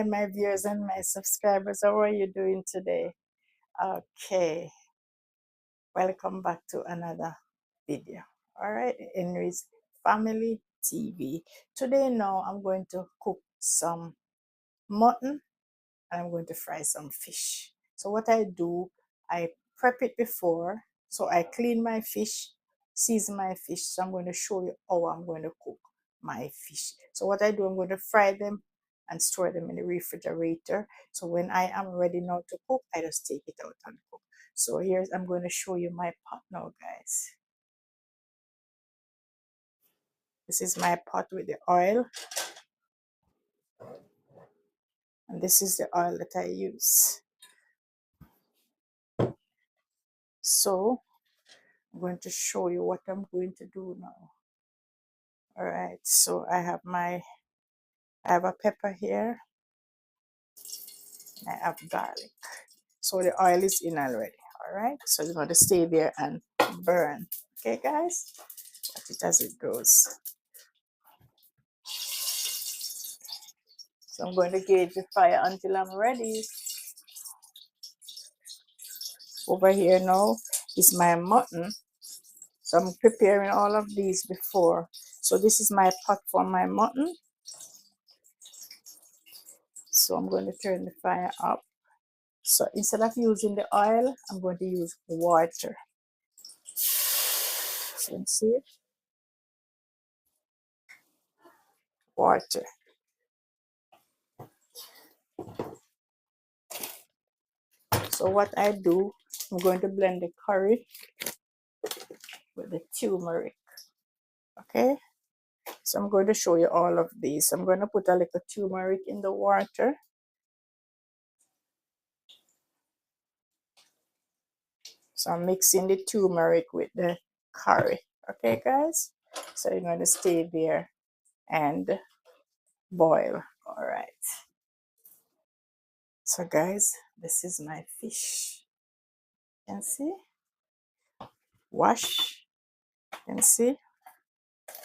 morning, my viewers and my subscribers. How are you doing today? Okay, welcome back to another video. All right, Henry's Family TV. Today, now I'm going to cook some mutton and I'm going to fry some fish. So what I do, I prep it before. So I clean my fish, season my fish. So I'm going to show you how I'm going to cook my fish. So what I do, I'm going to fry them and store them in the refrigerator. So when I am ready now to cook, I just take it out and cook. So here's, I'm going to show you my pot now, guys. This is my pot with the oil. And this is the oil that I use. So I'm going to show you what I'm going to do now. All right, so I have a pepper here. I have garlic. So the oil is in already. All right, so you're going to stay there and burn. Okay, guys, watch it as it goes. So I'm going to gauge the fire until I'm ready. Over here now is my mutton. So I'm preparing all of these before. So this is my pot for my mutton. So I'm going to turn the fire up. So instead of using the oil, I'm going to use water. So you see it? Water. So what I do, I'm going to blend the curry with the turmeric. Okay? So I'm going to show you all of these. I'm going to put a little turmeric in the water. So I'm mixing the turmeric with the curry. Okay, guys? So you're going to stay there and boil. All right. So guys, this is my fish. You can see? Wash. You can see?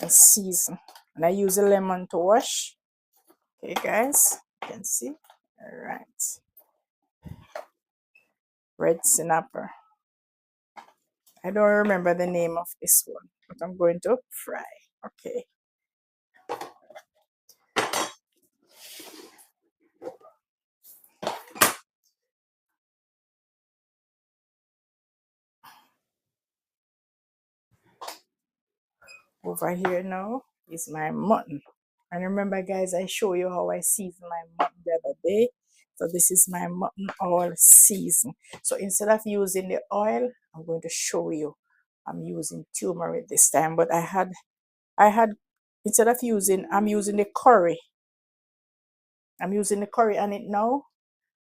And season. And I use a lemon to wash. Okay, guys? You can see? All right. Red snapper. I don't remember the name of this one, but I'm going to fry. Okay. Over here now is my mutton. And remember, guys, I show you how I season my mutton the other day. So this is my mutton oil season. So instead of using the oil, I'm going to show you. I'm using turmeric this time, but I had instead of using, I'm using the curry. I'm using the curry on it now,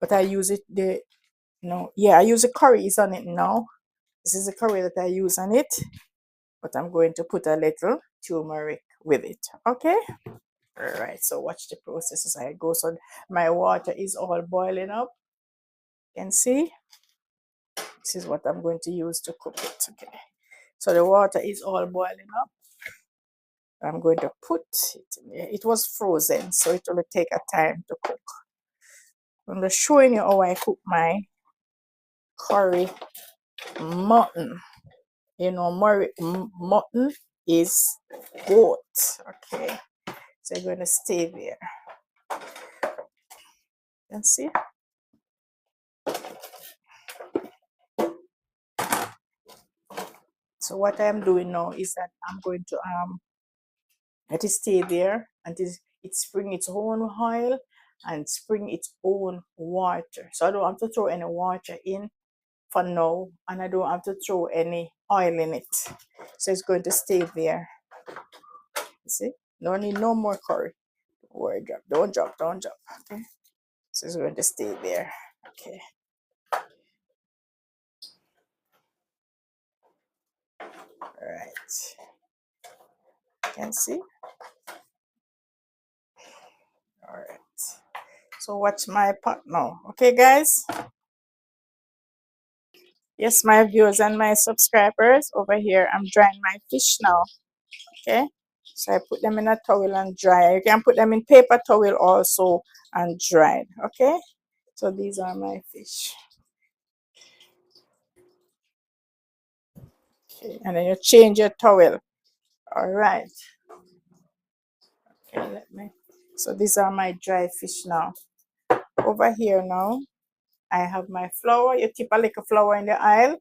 but I use it I use the curry is on it now. This is the curry that I use on it, but I'm going to put a little turmeric with it. Okay. All right, so watch the process as I go. So my water is all boiling up. You can see this is what I'm going to use to cook it. Okay, so the water is all boiling up. I'm going to put it in there. It was frozen, so it will take a time to cook. I'm just showing you how I cook my curry mutton. You know, mutton is goat. Okay, so you're going to stay there. You can see. So what I'm doing now is that I'm going to let it stay there until it spring its own oil and spring its own water. So I don't have to throw any water in for now, and I don't have to throw any oil in it. So it's going to stay there. You see? Don't need no more curry. Don't worry, drop. Don't drop, don't drop. Okay. So it's going to stay there. Okay. All right. You can see. All right. So watch my pot now. Okay, guys. Yes, my viewers and my subscribers over here. I'm drying my fish now. Okay. So I put them in a towel and dry. You can put them in paper towel also and dried. Okay. So these are my fish. Okay. And then you change your towel. All right. Okay, let me. So these are my dry fish now. Over here now, I have my flour. You tip a little flour in the oil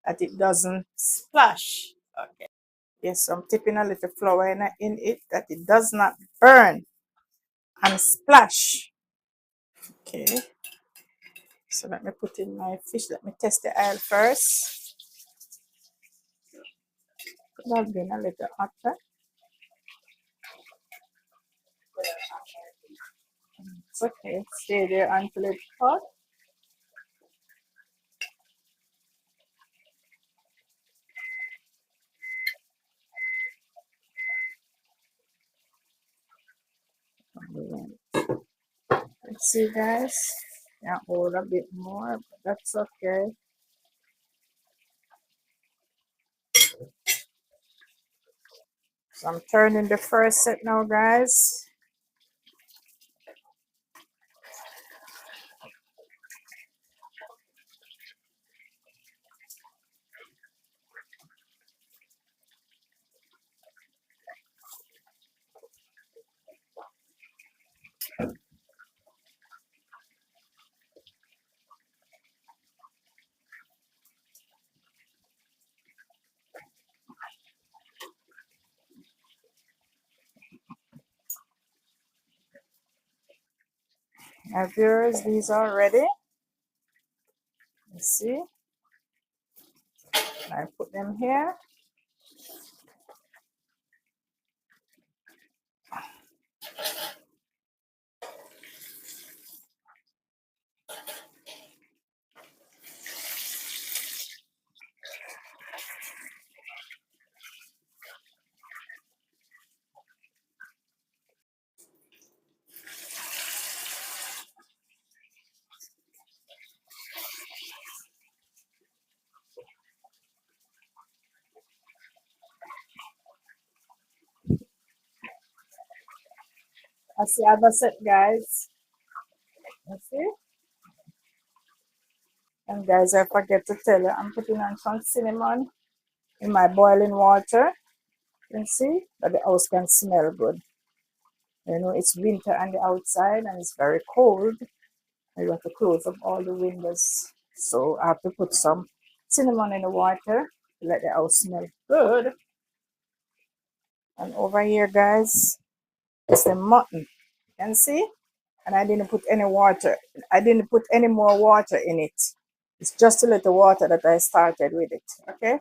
that it doesn't splash. Okay. Yes, I'm tipping a little flour in it that it does not burn and splash. Okay. So let me put in my fish. Let me test the oil first. Could have been a little hotter. It's okay. Stay there until it's hot. Let's see, guys. Yeah, hold a bit more, but that's okay. So I'm turning the first set now, guys. Now, viewers, these are ready. Let's see. I put them here. That's the other set, guys. Let's see. And guys, I forget to tell you, I'm putting on some cinnamon in my boiling water. You can see that the house can smell good. You know, it's winter on the outside and it's very cold. I have to close up all the windows. So I have to put some cinnamon in the water to let the house smell good. And over here, guys, it's the mutton. You can see? And I didn't put any water. I didn't put any more water in it. It's just a little water that I started with it. Okay?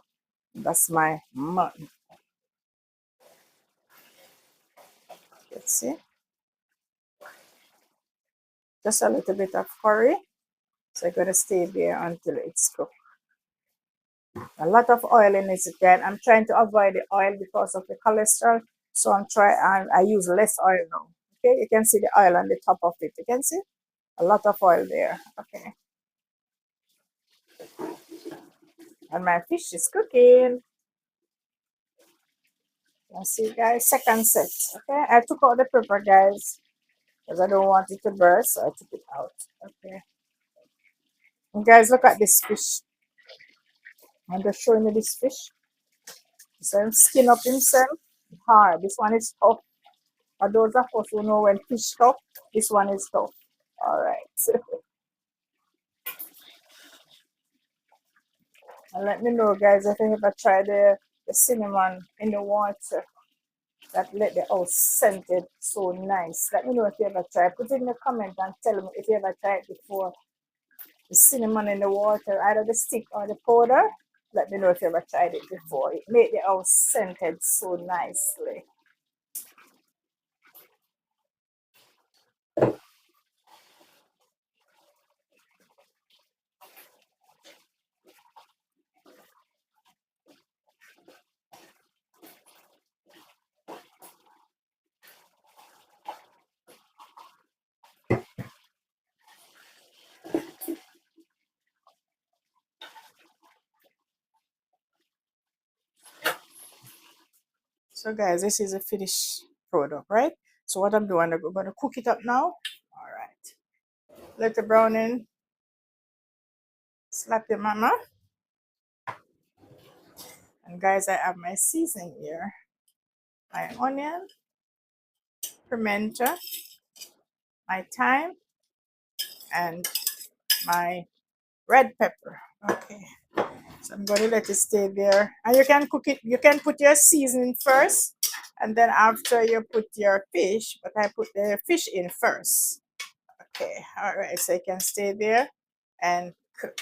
That's my mutton. Let's see. Just a little bit of curry. So I'm gonna stay there until it's cooked. A lot of oil in it again. I'm trying to avoid the oil because of the cholesterol. So I use less oil now. Okay, you can see the oil on the top of it. You can see a lot of oil there. Okay. And my fish is cooking. You see, guys, second set. Okay, I took out the pepper, guys, because I don't want it to burst, so I took it out. Okay. And guys, look at this fish. I'm just showing you this fish. So skin up himself. Hard. This one is tough. For those of us who know when fish tough, this one is tough. All right. And let me know, guys, if you ever try the cinnamon in the water that let the house scented so nice. Let me know if you ever try. Put it in the comment and tell me if you ever tried it before. The cinnamon in the water, either the stick or the powder. Let me know if you ever tried it before. It made the house scented so nicely. So guys, this is a finished product, right? So what I'm doing, I'm going to cook it up now. All right. Let it brown in. Slap your mama. And guys, I have my seasoning here. My onion, pimento, my thyme, and my red pepper. Okay. So I'm going to let it stay there. And you can cook it, you can put your seasoning first. And then after you put your fish, but I put the fish in first. Okay. All right. So it can stay there and cook.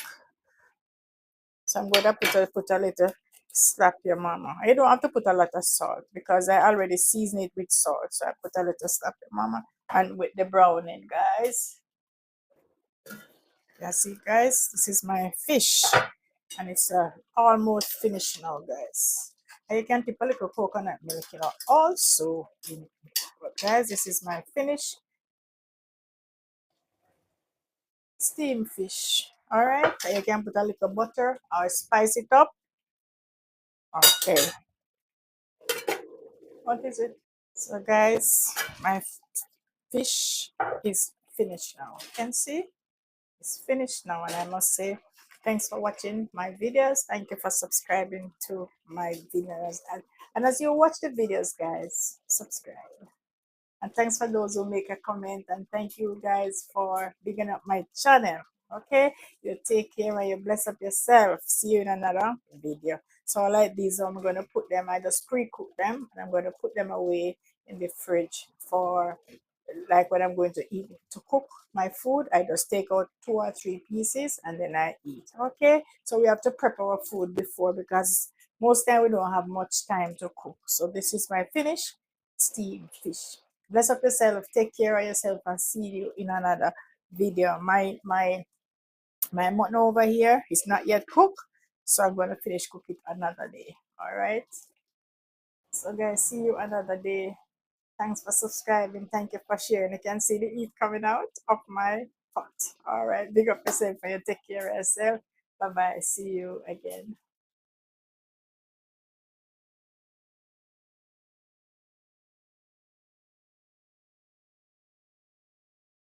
So I'm going to put a little slap your mama. You don't have to put a lot of salt because I already season it with salt. So I put a little slap your mama and with the browning, guys. You see, guys, this is my fish and it's almost finished now, guys. And you can put a little coconut milk, also in it. But guys, this is my finished steamed fish. All right, and you can put a little butter or spice it up. Okay, what is it? So guys, my fish is finished now. You can see it's finished now, and I must say thanks for watching my videos. Thank you for subscribing to my videos, and as you watch the videos, guys, subscribe. And thanks for those who make a comment, and thank you guys for bigging up my channel. Okay, you take care and you bless up yourself. See you in another video. So like these, I'm going to put them, I just pre-cook them, and I'm going to put them away in the fridge for like when I'm going to eat to cook my food. I just take out 2 or 3 pieces and then I eat. Okay, so we have to prep our food before because most time we don't have much time to cook. So this is my finished steamed fish. Bless up yourself, take care of yourself, and see you in another video. My mutton over here is not yet cooked, so I'm going to finish cook it another day. All right, so guys, see you another day. Thanks for subscribing. Thank you for sharing. You can see the heat coming out of my pot. All right, big up yourself and you take care of yourself. Bye bye, see you again.